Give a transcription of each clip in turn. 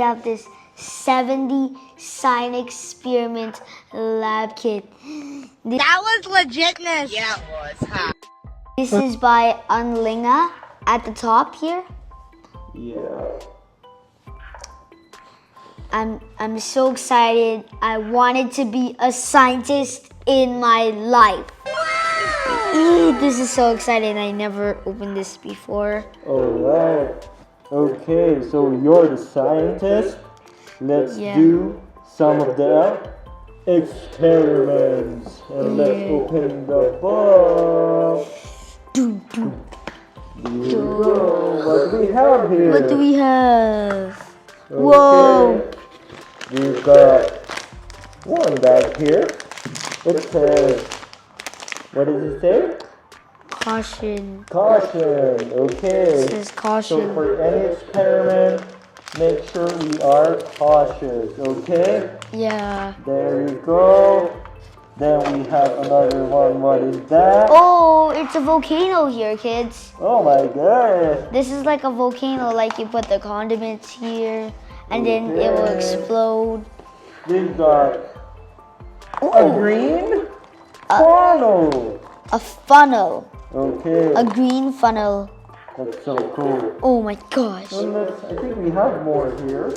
have this 70 sign experiment lab kit. That was legitness. Yeah, it was. Huh? This is by Unlinga at the top here. Yeah. I'm so excited. I wanted to be a scientist in my life. This is so exciting. I never opened this before. Alright. Okay, so you're the scientist. Let's do some of the experiments. And let's open the box. Here we go. What do we have here? What do we have? Okay. Whoa! We've got one back here. It says, what does it say? Caution. Caution. Okay. It says caution. So for any experiment, make sure we are cautious. Okay? Yeah. There you go. Then we have another one. What is that? Oh, it's a volcano here, kids. Oh my god. This is like a volcano, like you put the condiments here, and then it will explode. We've got a green funnel. A funnel. Okay. A green funnel. That's so cool. Oh my gosh. So I think we have more here.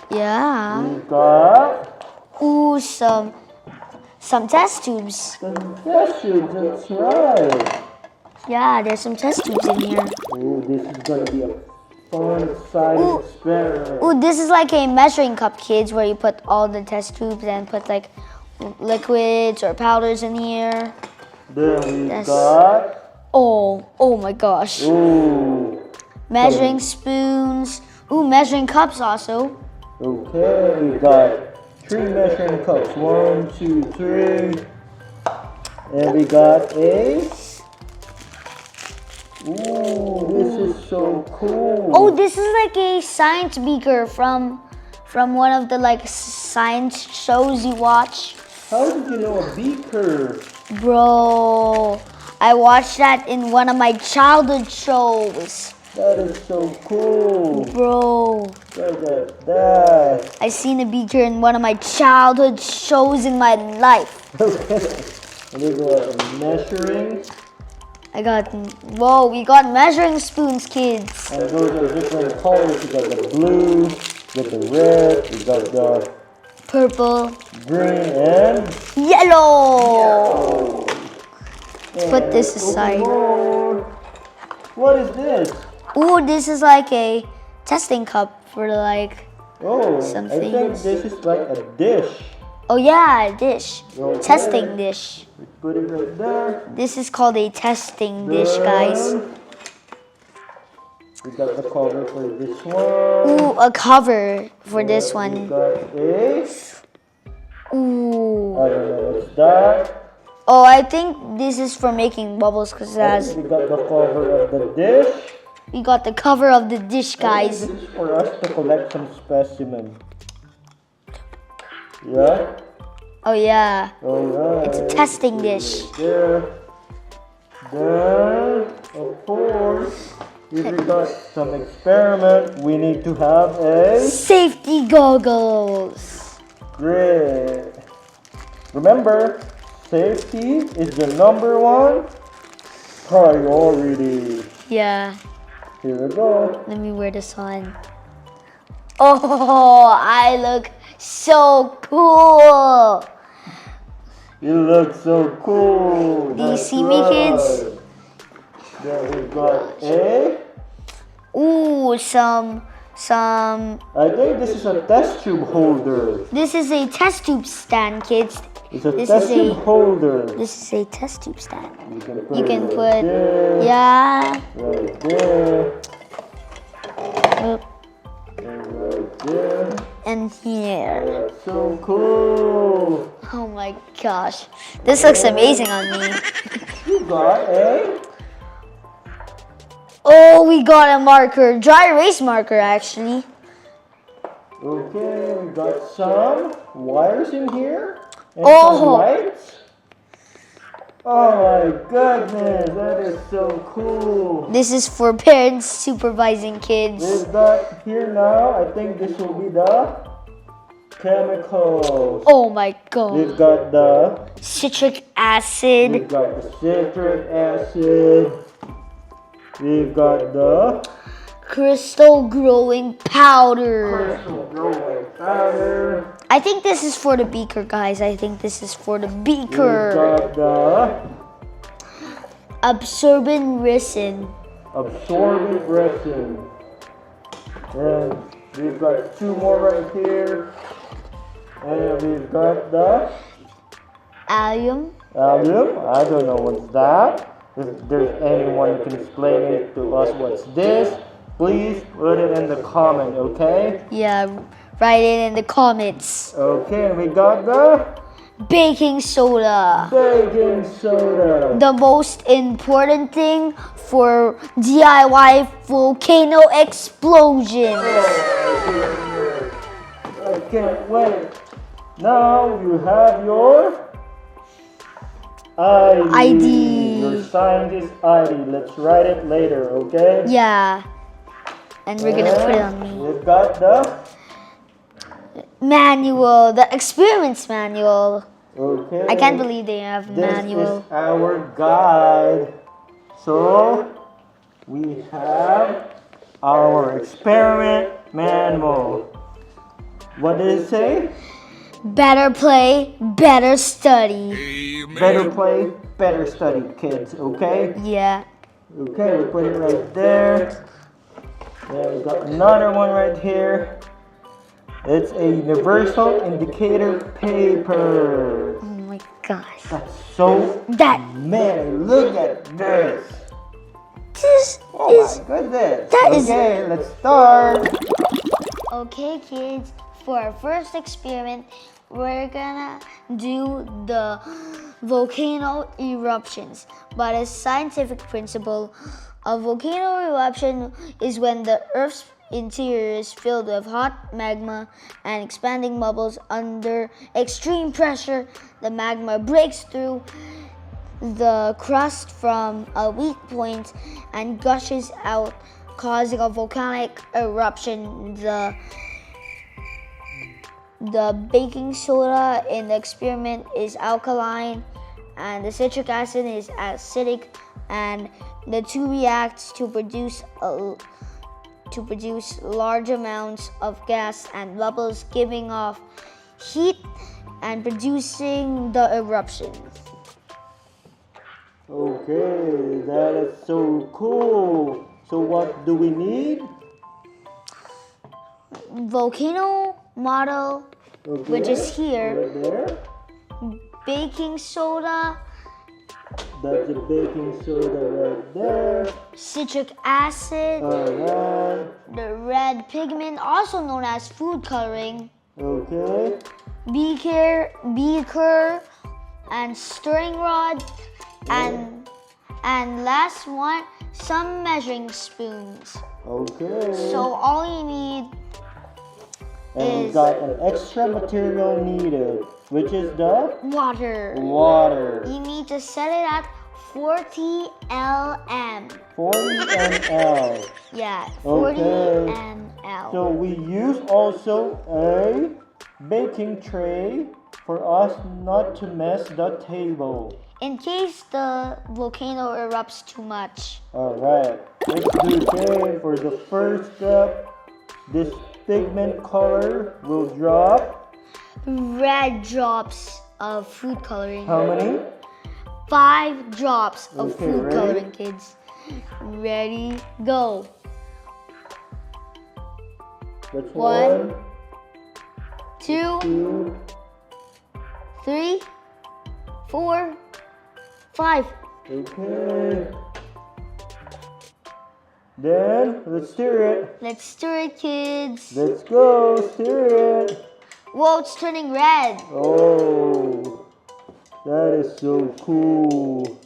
Yeah. We've got Ooh, some test tubes. some test tubes. That's right. Yeah, there's some test tubes in here. Oh, this is gonna be a fun side experiment. Ooh, this is like a measuring cup, kids, where you put all the test tubes and put like liquids or powders in here. Then we've got Oh my gosh. ooh. Measuring spoons. Ooh, measuring cups also. Okay, we got 3 measuring cups. 1, 2, 3. And we got a. Ooh, this is so cool. Oh, this is like a science beaker from one of the like science shows you watch. How did you know a beaker? Bro, I watched that in one of my childhood shows. That is so cool. Bro, Look at that. I seen a beaker in one of my childhood shows in my life. And we got measuring. We got measuring spoons, kids. And those are different colors. We got the blue, with the red, we got the Purple, green, and yellow. Put this aside. What is this? Ooh, this is like a testing cup for like, some I think things. this is like a dish. oh yeah, a dish. Okay. Testing dish. We put it right there. This is called a testing dish, guys. We got the cover for this one. Ooh, a cover for this We one. got a. Ooh. I don't know what's that. Oh, I think this is for making bubbles because it has. We got the cover of the dish. We got the cover of the dish, guys. This is for us to collect some specimen. Yeah? Oh yeah, Alright. it's a testing dish. There. Then, of course, if we got some experiment, we need to have a Safety goggles. grid. Remember, safety is the #1 priority. Yeah. Here we go. Let me wear this on. Oh, I look so cool. You look so cool. Do you That's see me, kids? right. Then we got a. Ooh, some. I think this is a test tube holder. This is a test tube stand, kids. It's a This test is tube holder. This is a test tube stand. You can put it right there, yeah. right there, Oop, and right there. and here. That's so cool. Oh my gosh, this looks amazing on me. You got a. Oh, we got a marker, dry erase marker actually. Okay, we got some wires in here and Oh. some lights. Oh my goodness, that is so cool. This is for parents supervising kids. We've got here now, I think this will be the chemicals. Oh my god. We've got the Citric acid. We've got the citric acid. We've got the Crystal growing powder. crystal growing powder. I think this is for the beaker, guys. I think this is for the We've beaker. got the Absorbent resin. absorbent resin. And we've got two more right here. And we've got the Allium. allium. I don't know what's that. If there's anyone who can explain it to us what's this, please put it in the comment, okay? Yeah, write it in the comments. Okay, we got the Baking soda. baking soda. The most important thing for DIY volcano explosions. I can't wait. Now you have your ID. Your scientist ID. Let's write it later, okay? Yeah. And we're gonna put it on me. We've got the Manual, the experiments manual. okay. I can't believe they have This manual. is our guide. So we have our experiment manual. What did it say? Better play, better study. Better play, better study, kids, okay? Yeah. Okay, we put it right there. Then we got another one right here. It's a universal indicator paper. Oh my gosh. That's so man, look at this. This Oh is my goodness. that is- Okay, let's start. okay, kids. For our first experiment, we're gonna do the volcano eruptions. By the scientific principle, a volcano eruption is when the Earth's interior is filled with hot magma and expanding bubbles under extreme pressure. The magma breaks through the crust from a weak point and gushes out, causing a volcanic eruption. The baking soda in the experiment is alkaline and the citric acid is acidic, and the two react to produce large amounts of gas and bubbles, giving off heat and producing the eruption. Okay, that is so cool. So what do we need? Volcano model, Okay, which is here. right there. Baking soda, That's a baking soda right there. citric acid, Alright. the red pigment, also known as food coloring, Okay. beaker, and stirring rod, and last one, some measuring spoons. Okay. So all you need And we is got an extra material needed, which is the water. water. You need to set it at 40 lm. 40 ml. Yeah, 40 Okay. ml. So we use also a baking tray for us not to mess the table. In case the volcano erupts too much. Alright, let's do again for the first step. This pigment color will drop. Red drops of food coloring. How many? 5 drops of Okay, food ready? coloring, kids. Ready, go. That's 1, 1, 2, 2, 3, 4, 5. okay. Then let's stir it. Let's stir it, kids. Let's go, stir it. Whoa, it's turning red. Oh, that is so cool.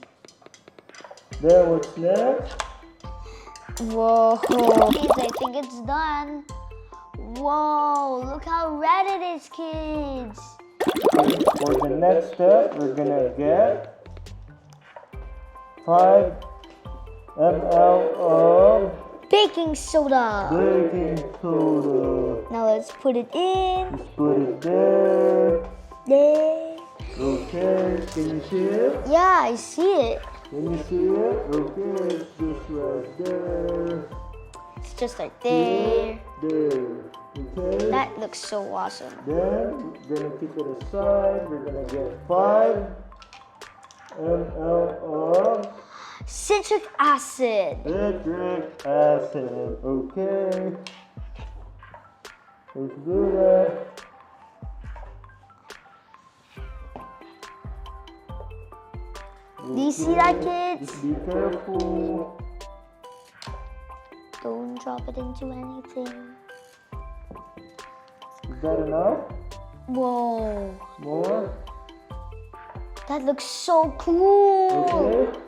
Then what's next? Whoa. Kids, I think it's done. Whoa, look how red it is, kids. For the next step, we're gonna get 5 ml of baking soda. baking soda. Now let's put it in. Just put it there. There. Okay, can you see it? Yeah, I see it. Can you see it? Okay, it's just right there. It's just right there. There. Okay. That looks so awesome. Then we're gonna keep it aside. We're gonna get 5 ml of Citric acid. citric acid. Okay. Let's do that. Do you see that, kids? Just be careful. Don't drop it into anything. Is that enough? Whoa. More? That looks so cool. Okay.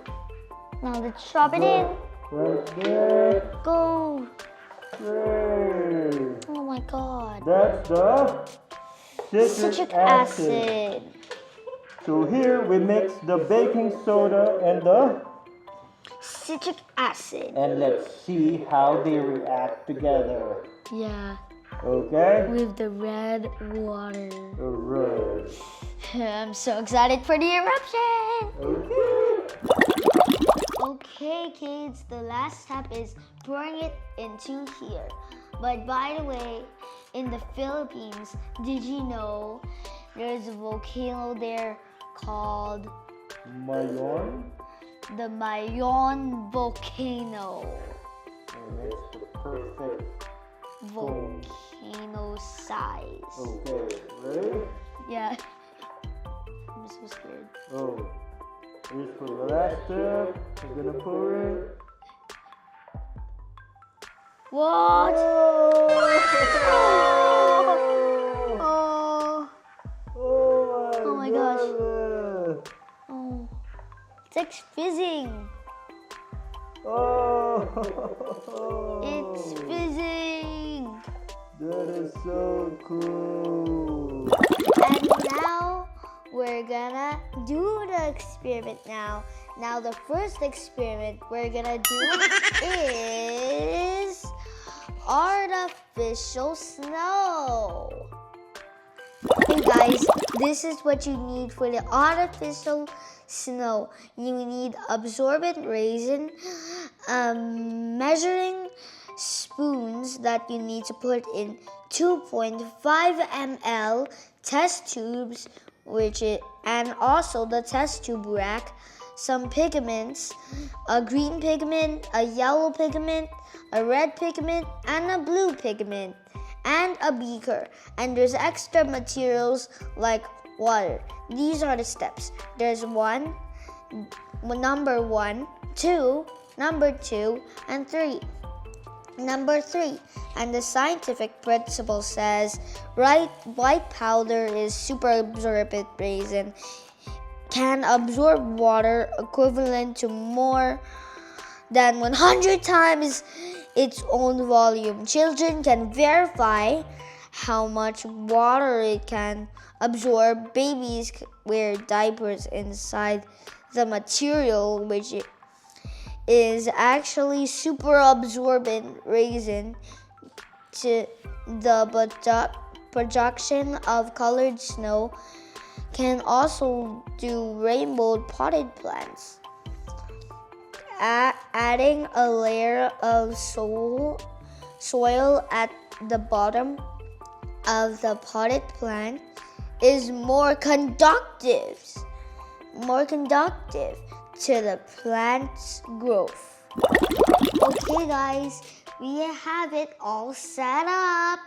Now let's drop it in. Right there. Go. Yay. Oh my god. That's the Citric acid. So here we mix the baking soda and Citric acid. and let's see how they react together. Yeah. Okay? With the red water. Alright. I'm so excited for the eruption. Okay. Okay, kids, the last step is pouring it into here. But by the way, in the Philippines, did you know there's a volcano there called Mayon. the Mayon volcano? And it's the perfect. Volcano size. Okay, ready? Yeah. I'm so scared. Oh. Here's for the last step. I'm gonna pour it. What? Oh! Oh. Oh my gosh. goodness. Oh. It's like fizzing. Oh! It's fizzing. That is so cool. And now we're gonna do the experiment now. Now the first experiment we're gonna do is artificial snow. Hey guys, this is what you need for the artificial snow. You need absorbent resin, measuring spoons that you need to put in 2.5 ml test tubes, and also the test tube rack, some pigments, a green pigment, a yellow pigment, a red pigment, and a blue pigment, and a beaker. And there's extra materials like water. These are the steps. There's number 1, 2, number 2, and 3. Number 3, and the scientific principle says white powder is super absorbent resin, can absorb water equivalent to more than 100 times its own volume. Children can verify how much water it can absorb. Babies wear diapers inside the material, which is actually super absorbent resin. To the production of colored snow can also do rainbow potted plants. Adding a layer of soil at the bottom of the potted plant is more conductive to the plant's growth. Okay guys, we have it all set up.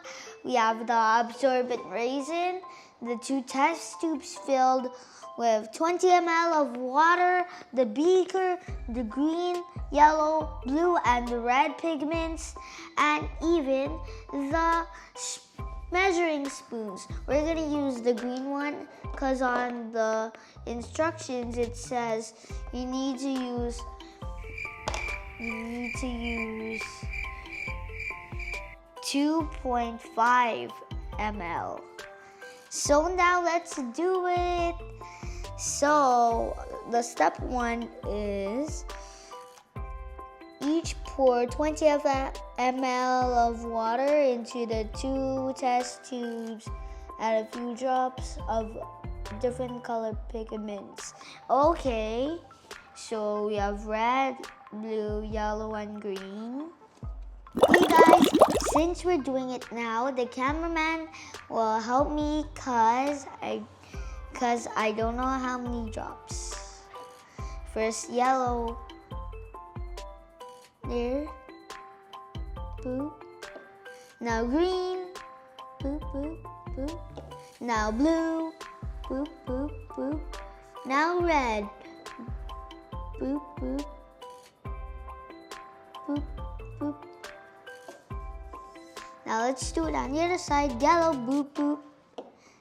We have the absorbent resin, the 2 test tubes filled with 20 ml of water, the beaker, the green, yellow, blue, and the red pigments, and even the measuring spoons. We're gonna use the green one because on the instructions it says you need to use 2.5 ml. So now let's do it. So the step 1 is each pour 20 ml of water into the 2 test tubes. Add a few drops of different color pigments. Okay, so we have red, blue, yellow, and green. Hey guys, since we're doing it now, the cameraman will help me cause I don't know how many drops. First yellow. There. Boop. Now green. Boop, boop, boop. Now blue. Boop, boop, boop. Now red. Boop, boop. Boop, boop. Now let's do it on the other side. Yellow, boop, boop.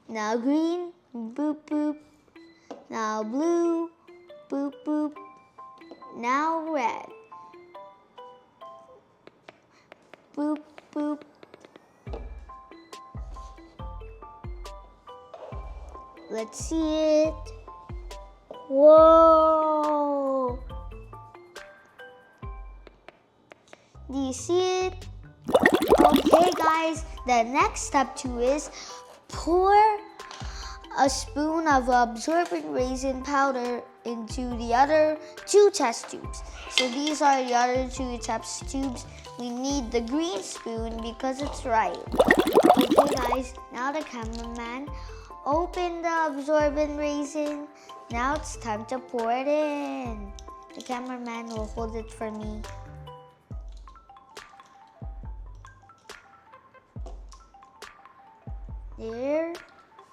Now green, boop, boop. Now blue, boop, boop. Now red. Boop, boop. Let's see it. Whoa! Do you see it? Okay guys, the next step 2 is pour a spoon of absorbent raisin powder into the other 2 test tubes. So these are the other 2 test tubes. We need the green spoon because it's right. Okay guys, now the cameraman open the absorbent raisin. Now it's time to pour it in. The cameraman will hold it for me. There.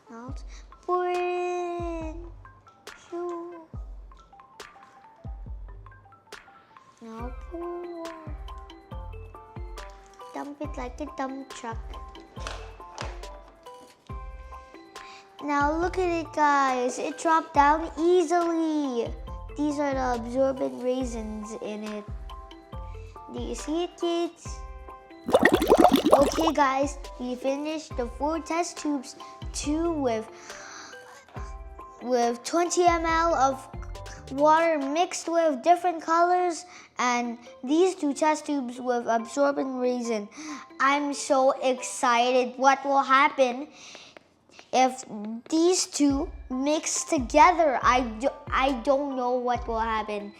Now let's pour it in. Shoo. Now pour. Dump it like a dump truck. Now look at it guys. It dropped down easily. These are the absorbent raisins in it. Do you see it, kids? Okay guys, we finished the 4 test tubes, 2 with 20 ml of water mixed with different colors, and these 2 test tubes with absorbent raisin. I'm so excited what will happen if these 2 mix together. I don't know what will happen.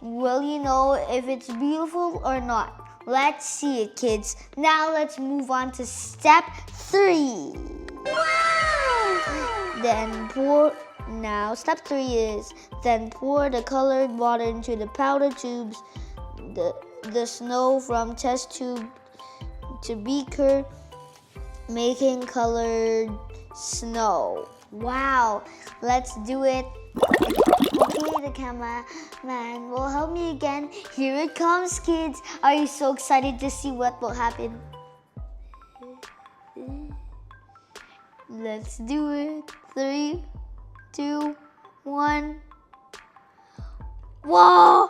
Will you know if it's beautiful or not? Let's see it, kids. Now let's move on to step 3. Wow! Now step 3 is then pour the colored water into the powder tubes, the snow from test tube to beaker, making colored snow. Wow, let's do it. Okay, the cameraman will help me again. Here it comes, kids. Are you so excited to see what will happen? Let's do it. 3, 2, 1. Whoa!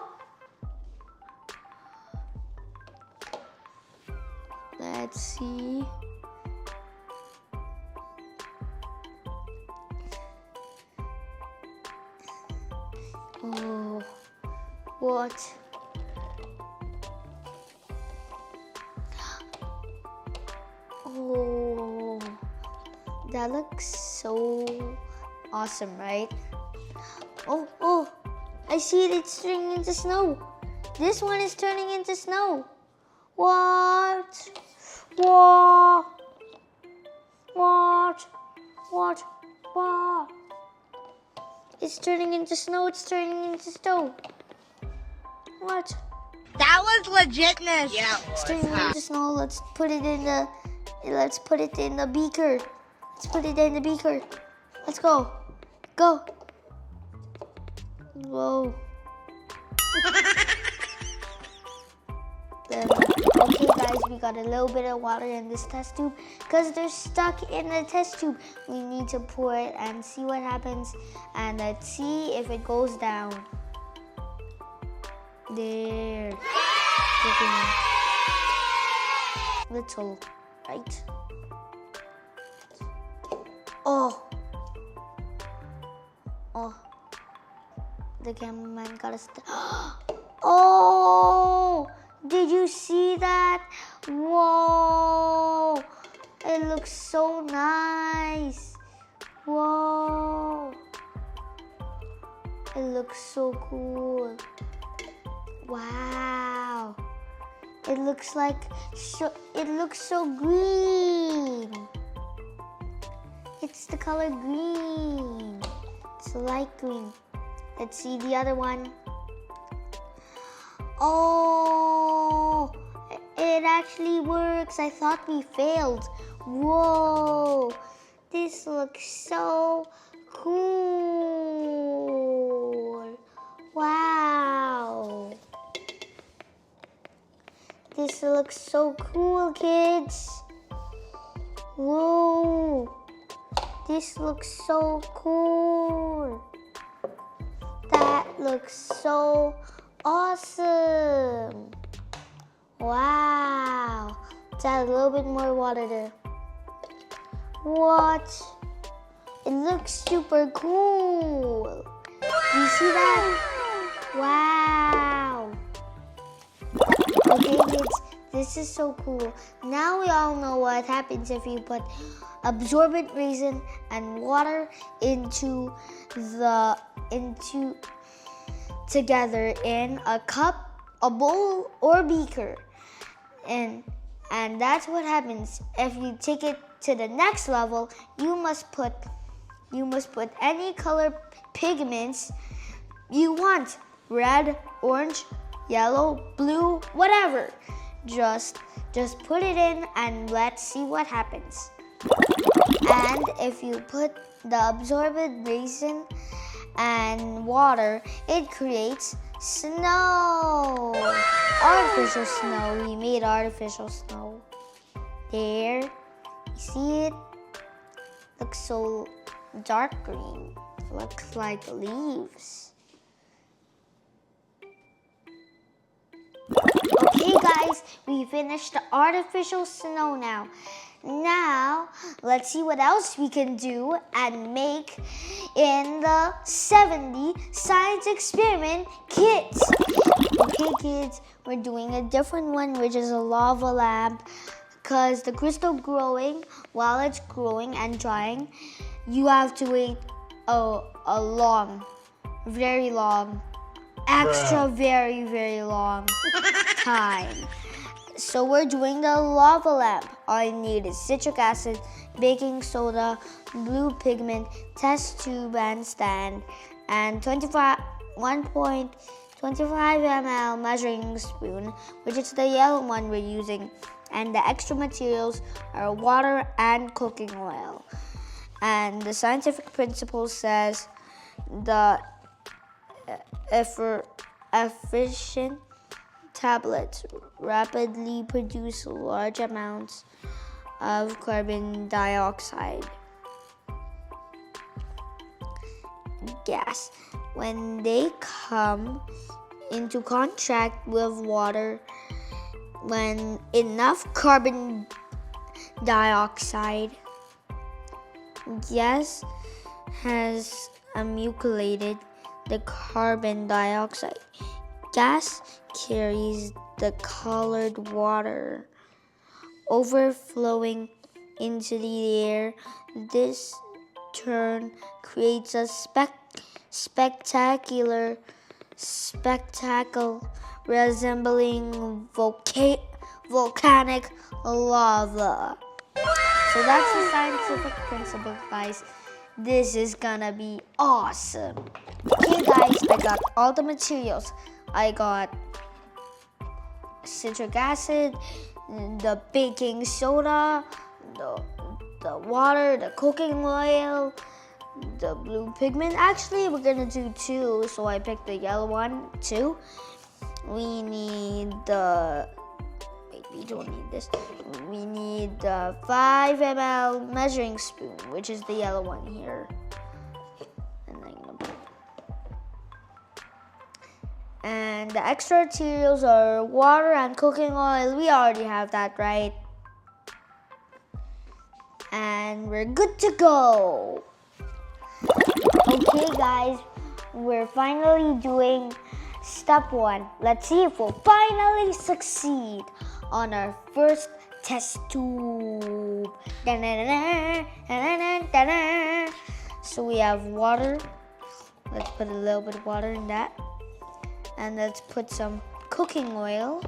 Let's see. Oh, what? Oh, that looks so awesome, right? Oh, I see it. It's turning into snow. This one is turning into snow. What? What? What? What? What? It's turning into snow. It's turning into snow. What? That was legitness. Yeah, it's turning into snow. Let's put it in the. Let's put it in the beaker. Let's put it in the beaker. Let's go. Go. Whoa. Okay guys, we got a little bit of water in this test tube because they're stuck in the test tube. We need to pour it and see what happens, and let's see if it goes down. There. Little, right? Oh. Oh, the cameraman got us. Oh, did you see that? Whoa, it looks so nice. Whoa, it looks so cool. Wow, it looks so green. It's the color green. It's light green. Let's see the other one. Oh, it actually works. I thought we failed. Whoa, this looks so cool. Wow. This looks so cool, kids. Whoa. This looks so cool. That looks so awesome. Wow. Let's add a little bit more water there. What? It looks super cool. Do you see that? Wow. Okay, kids, this is so cool. Now we all know what happens if you put absorbent resin and water together in a cup, a bowl, or beaker. And that's what happens. If you take it to the next level, you must put any color pigments you want. Red, orange, yellow, blue, whatever. Just put it in and let's see what happens. And if you put the absorbent resin and water, it creates snow. Artificial snow. We made artificial snow. There. You see it? Looks so dark green. Looks like leaves. Okay guys, we finished the artificial snow now. Now, let's see what else we can do and make in the 70 science experiment kits. Okay kids, we're doing a different one, which is a lava lamp. Because the crystal growing, while it's growing and drying, you have to wait a long, very long, extra very, very long time. So we're doing the lava lamp. All you need is citric acid, baking soda, blue pigment, test tube and stand, and 1.25 ml measuring spoon, which is the yellow one we're using. And the extra materials are water and cooking oil. And the scientific principle says the efficient tablets rapidly produce large amounts of carbon dioxide gas. When they come into contact with water, when enough carbon dioxide gas has accumulated, the carbon dioxide gas carries the colored water overflowing into the air. This turn creates a spectacle resembling volcanic lava. So that's the scientific principle, guys. This is gonna be awesome. Okay guys, I got all the materials. I got citric acid, the baking soda, the water, the cooking oil, the blue pigment. Actually, we're gonna do two, so I picked the yellow one too. We need we don't need this. We need the 5 ml measuring spoon, which is the yellow one here. And the extra materials are water and cooking oil. We already have that, right? And we're good to go. Okay Okay guys, we're finally doing step 1. Let's see if we'll finally succeed on our first test tube. So we have water. Let's put a little bit of water in that. And let's put some cooking oil.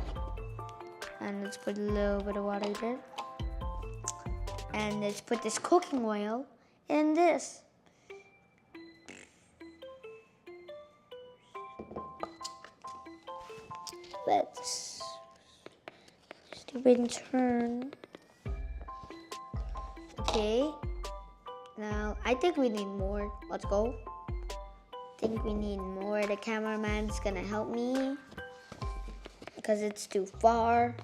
And let's put a little bit of water there. And let's put this cooking oil in this. Let's stupid turn. Okay. Now I think we need more. Let's go. I think we need more. The cameraman's gonna help me because it's too far.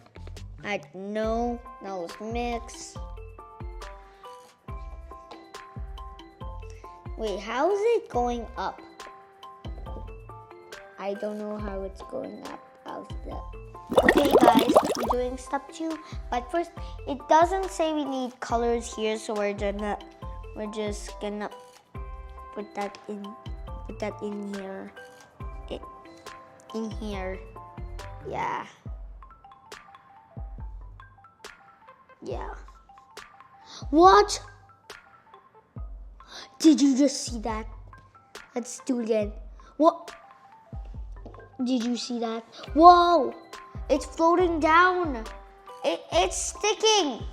Now let's mix. Wait, how is it going up? I don't know how it's going up. Okay guys, we're doing step 2, but first it doesn't say we need colors here, so we're just gonna put that in here. In here. Yeah. What? Did you just see that? Let's do it again. What? Did you see that? Whoa! It's floating down. It's sticking.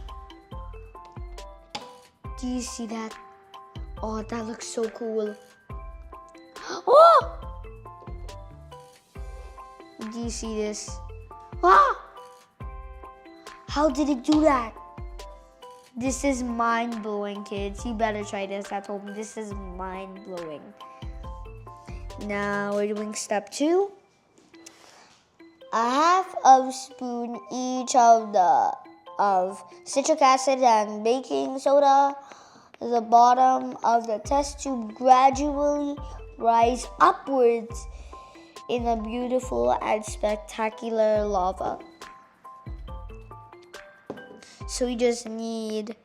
Do you see that? Oh, that looks so cool. Oh! Do you see this? Ah! How did it do that? This is mind-blowing, kids. You better try this at home. This is mind-blowing. Now we're doing step 2. A half of spoon each of citric acid and baking soda. The bottom of the test tube gradually rise upwards in a beautiful and spectacular lava. So we just need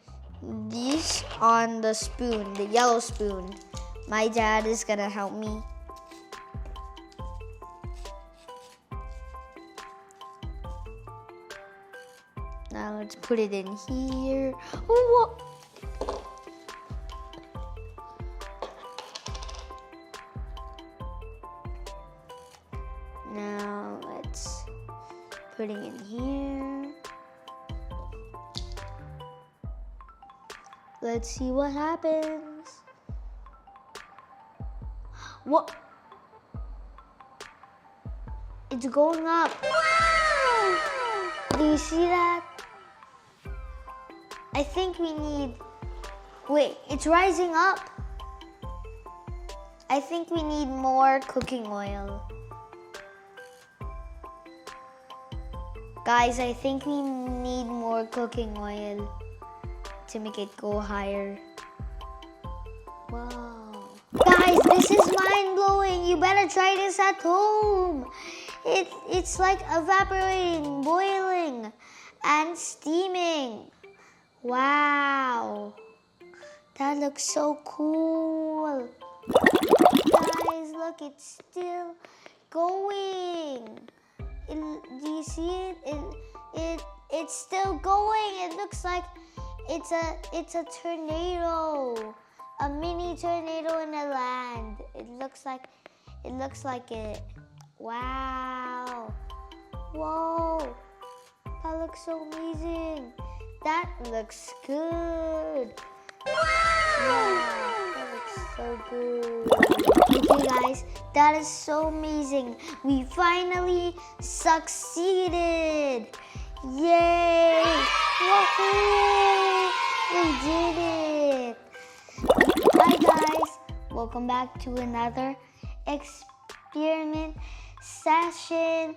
these on the spoon, the yellow spoon. My dad is gonna help me. Now let's put it in here. Oh, now let's put it in here. Let's see what happens. What? It's going up. Wow! Do you see that? I think we need... Wait, it's rising up. I think we need more cooking oil. Guys, I think we need more cooking oil to make it go higher. Wow. Guys, this is mind-blowing. You better try this at home. It's like evaporating, boiling, and steaming. Wow. That looks so cool. Guys, look, it's still going. Do you see it? It's still going. It looks like it's a tornado, a mini tornado in the land. It looks like it. Wow. Whoa. That looks so amazing. That looks good. Wow. That looks so good. Okay guys, that is so amazing. We finally succeeded. Yay! Woohoo! We did it! Hi guys, welcome back to another experiment session.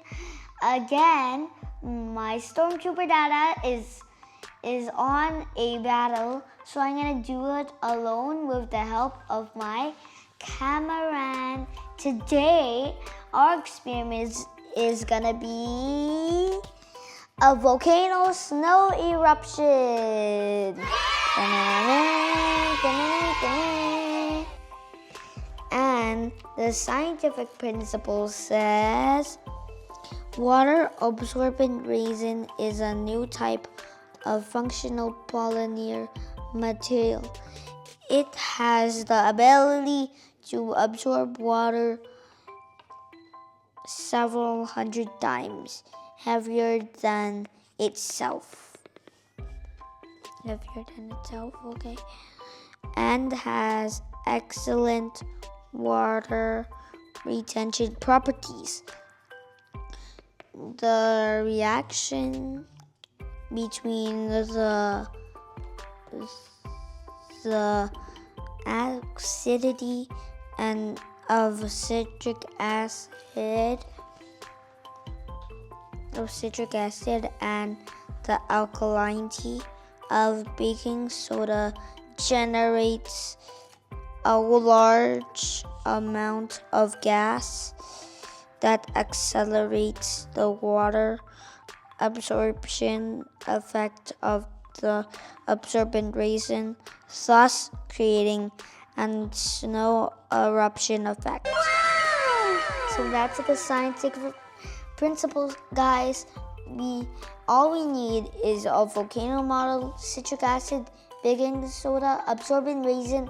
Again, my Stormtrooper Dada is on a battle, so I'm gonna do it alone with the help of my cameraman. Today, our experiment is gonna be a volcano snow eruption. And the scientific principle says water absorbent resin is a new type of functional polymer material. It has the ability to absorb water several hundred times heavier than itself. Okay. And has excellent water retention properties. The reaction between the acidity and of citric acid and the alkalinity of baking soda generates a large amount of gas that accelerates the water absorption effect of the absorbent resin, thus creating a snow eruption effect. So that's the scientific principles, guys. All we need is a volcano model, citric acid, baking soda, absorbent resin,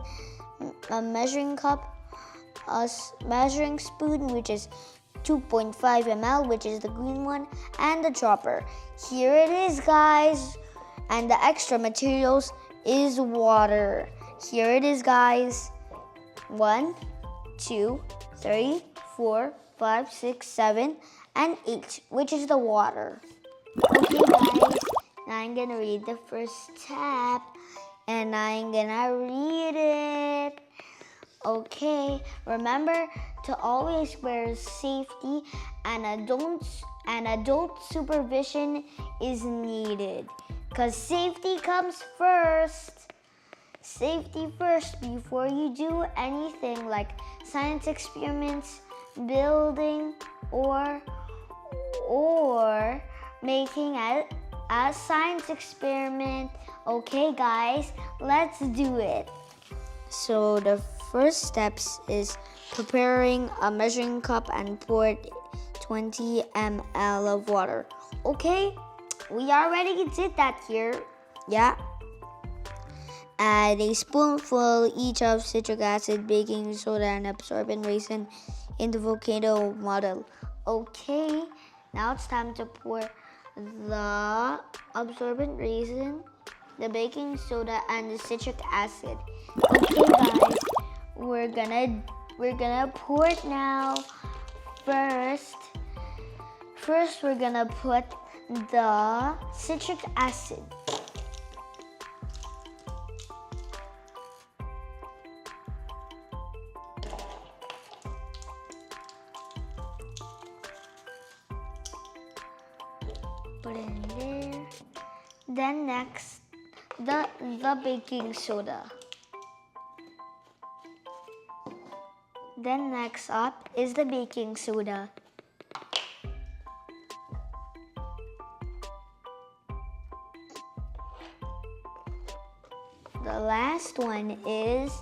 a measuring cup, a measuring spoon, which is 2.5 ml, which is the green one, and the dropper. Here it is, guys. And the extra materials is water. Here it is, guys. 1, 2, 3, 4, 5, 6, 7, and 8, which is the water. Okay, guys. Now I'm gonna read the first step, and I'm gonna read it. Okay, remember to always wear safety, and adult supervision is needed, because safety comes first. Safety first before you do anything like science experiments, building, or making a science experiment. Okay, guys, let's do it. So the first steps is preparing a measuring cup and pour 20 ml of water. Okay, we already did that here. Yeah. Add a spoonful each of citric acid, baking soda, and absorbent resin in the volcano model. Okay, now it's time to pour the absorbent resin, the baking soda, and the citric acid. Okay, guys, we're gonna pour it now. First we're gonna put the citric acid. Put it in there. Then next, the baking soda. Then next up is the baking soda. The last one is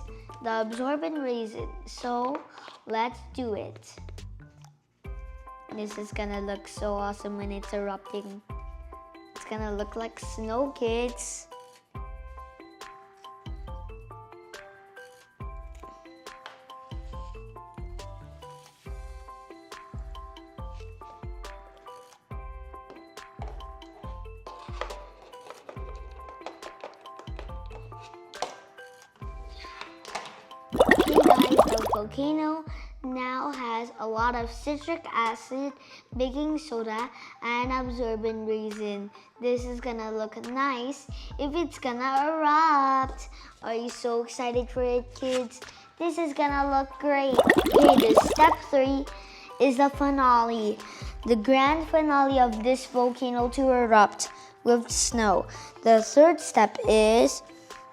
the absorbent resin. So let's do it. This is gonna look so awesome when it's erupting. It's gonna look like snow, kids. Okay, guys, the volcano now has a lot of citric acid, baking soda, and absorbent resin. This is gonna look nice if it's gonna erupt. Are you so excited for it, kids? This is gonna look great. Okay, the step 3 is the finale. The grand finale of this volcano to erupt with snow. The third step is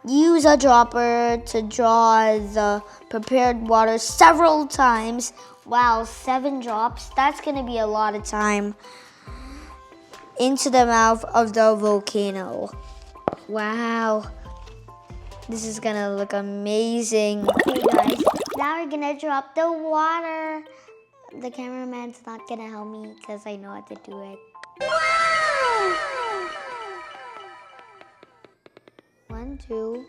use a dropper to draw the prepared water several times. Wow, 7 drops. That's going to be a lot of time. Into the mouth of the volcano. Wow. This is going to look amazing. Okay, guys. Now now we're gonna drop the water. The cameraman's not gonna help me because I know how to do it. Wow! 1, 2,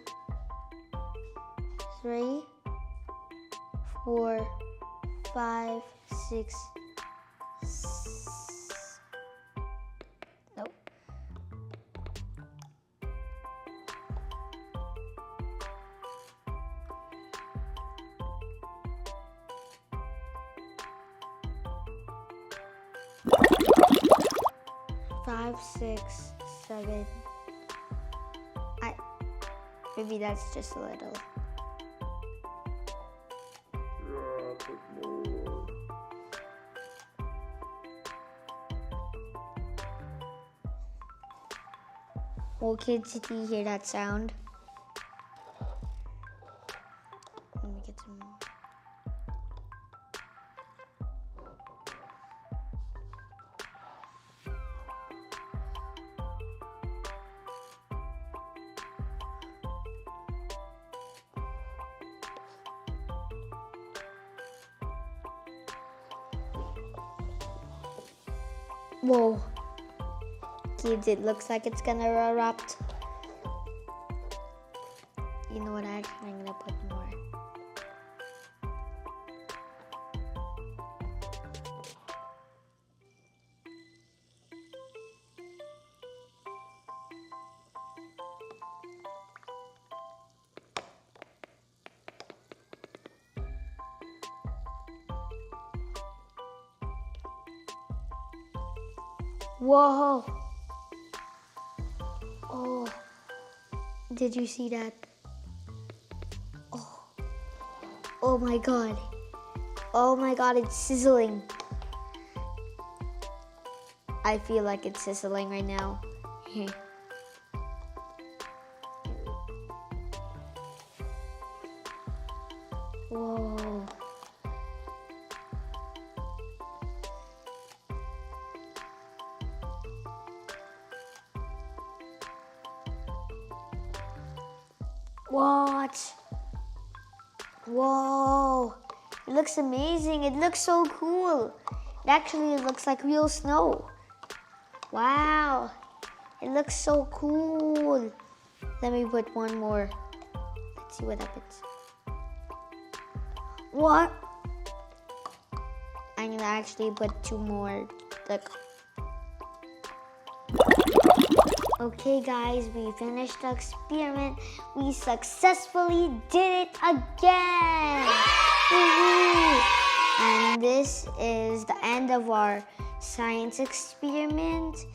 3, 4, 5, 6. Nope. Five, 6, 7. Maybe that's just a little. Well, kids, did you hear that sound? Let me get some more. Whoa. Kids, it looks like it's gonna erupt. You know what, actually, I'm gonna put more. Whoa. Oh, did you see that? Oh my God. Oh my God, it's sizzling. I feel like it's sizzling right now. Whoa. What? Whoa, it looks amazing. It looks so cool. It actually looks like real snow. Wow, it looks so cool. Let me put one more. Let's see what happens. What? I'm gonna actually put 2 more. Look. Okay guys, we finished the experiment. We successfully did it again! Woohoo! And this is the end of our science experiment.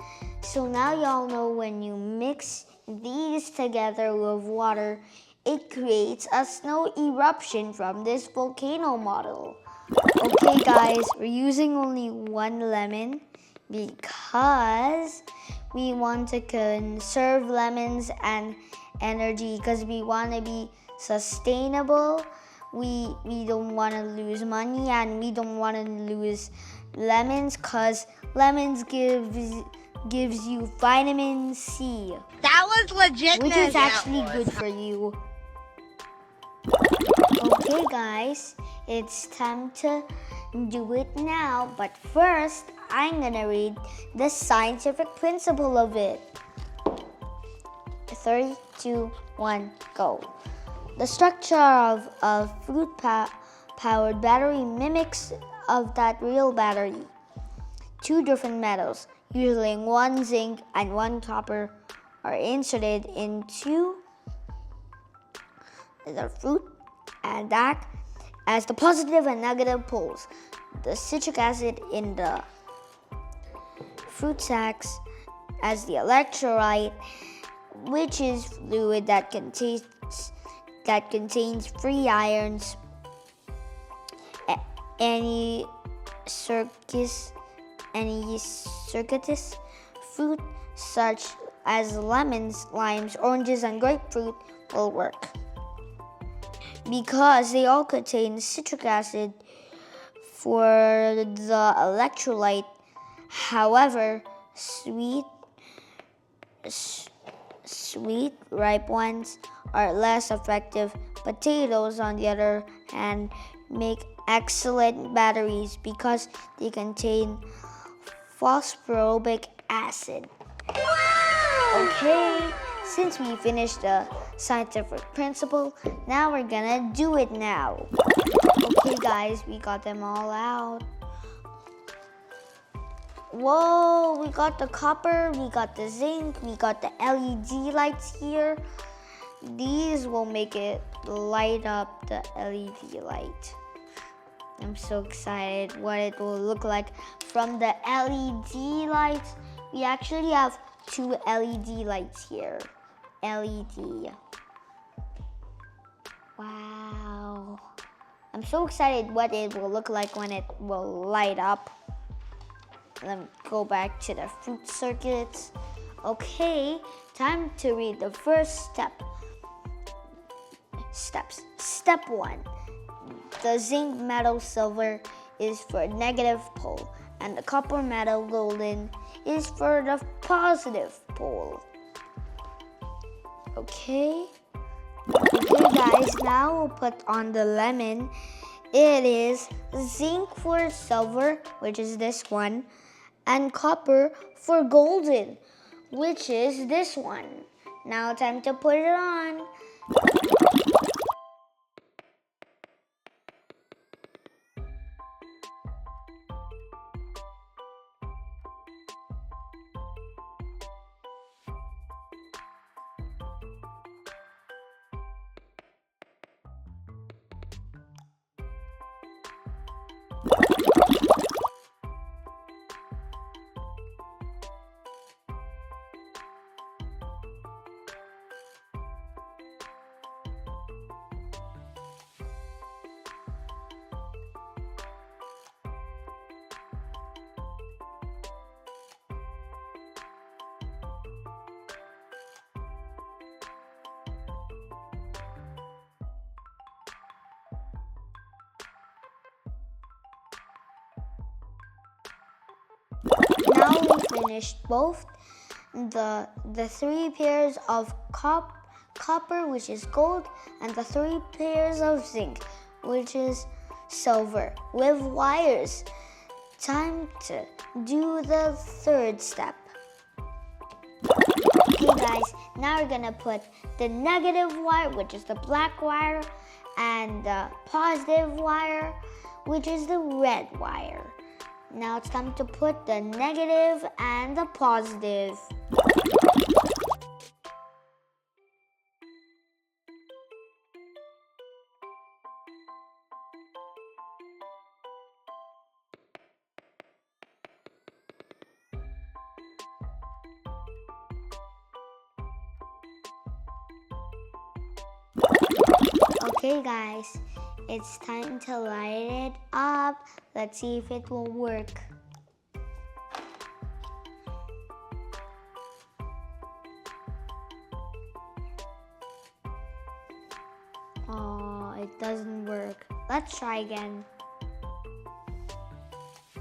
So now y'all know when you mix these together with water, it creates a snow eruption from this volcano model. Okay guys, we're using only 1 lemon because we want to conserve lemons and energy because we want to be sustainable. We don't want to lose money and we don't want to lose lemons because lemons gives you vitamin C. That was legit. Which is actually good for you. Okay guys, it's time to do it now, but first I'm gonna read the scientific principle of it. 3, 2, 1, go. The structure of a fruit-powered battery mimics of that real battery. 2 different metals, usually 1 zinc and 1 copper, are inserted into the fruit and act as the positive and negative poles. The citric acid in the fruit acts as the electrolyte, which is fluid that contains free ions. Any circuitous fruit such as lemons, limes, oranges, and grapefruit will work because they all contain citric acid for the electrolyte. However, sweet ripe ones are less effective. Potatoes, on the other hand, make excellent batteries because they contain phosphoric acid. Okay, since we finished the scientific principle, now we're gonna do it now. Okay guys, we got them all out. Whoa, we got the copper, we got the zinc, we got the LED lights here. These will make it light up the LED light. I'm so excited what it will look like from the LED lights. We actually have 2 LED lights here. LED. Wow. I'm so excited what it will look like when it will light up. Let me go back to the fruit circuits. Okay, time to read the first steps. Step 1. The zinc metal silver is for negative pole, and the copper metal golden is for the positive pole. Okay guys, now we'll put on the lemon. It is zinc for silver, which is this one, and copper for golden, which is this one. Now time to put it on. Now we finished both the 3 pairs of copper, which is gold, and the 3 pairs of zinc, which is silver, with wires. Time to do the third step. Okay guys, now we're gonna put the negative wire, which is the black wire, and the positive wire, which is the red wire. Now it's time to put the negative and the positive. Okay guys, it's time to light it up. Let's see if it will work. Oh, it doesn't work. Let's try again.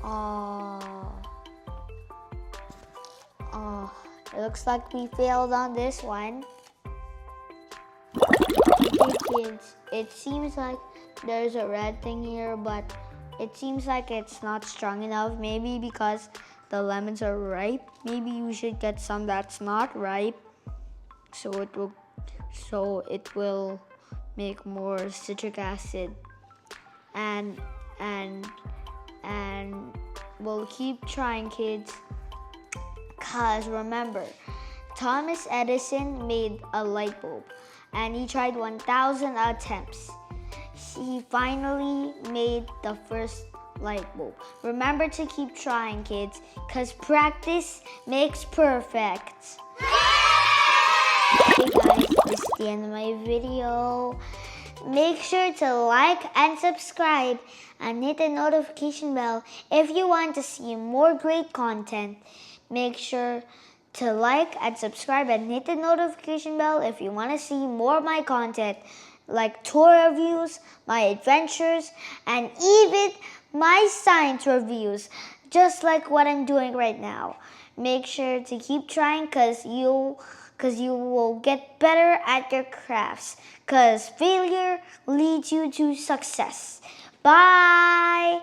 Oh, it looks like we failed on this one. Okay kids, it seems like there's a red thing here, but it seems like it's not strong enough. Maybe because the lemons are ripe. Maybe we should get some that's not ripe, so it will make more citric acid. And we'll keep trying, kids. Cause remember, Thomas Edison made a light bulb, and he tried 1,000 attempts. He finally made the first light bulb. Remember to keep trying, kids, because practice makes perfect. Okay guys, this is the end of my video. Make sure to like and subscribe and hit the notification bell if you want to see more great content. Make sure to like and subscribe and hit the notification bell if you want to see more of my content, like tour reviews, my adventures, and even my science reviews, just like what I'm doing right now. Make sure to keep trying, because you will get better at your crafts, because failure leads you to success. Bye!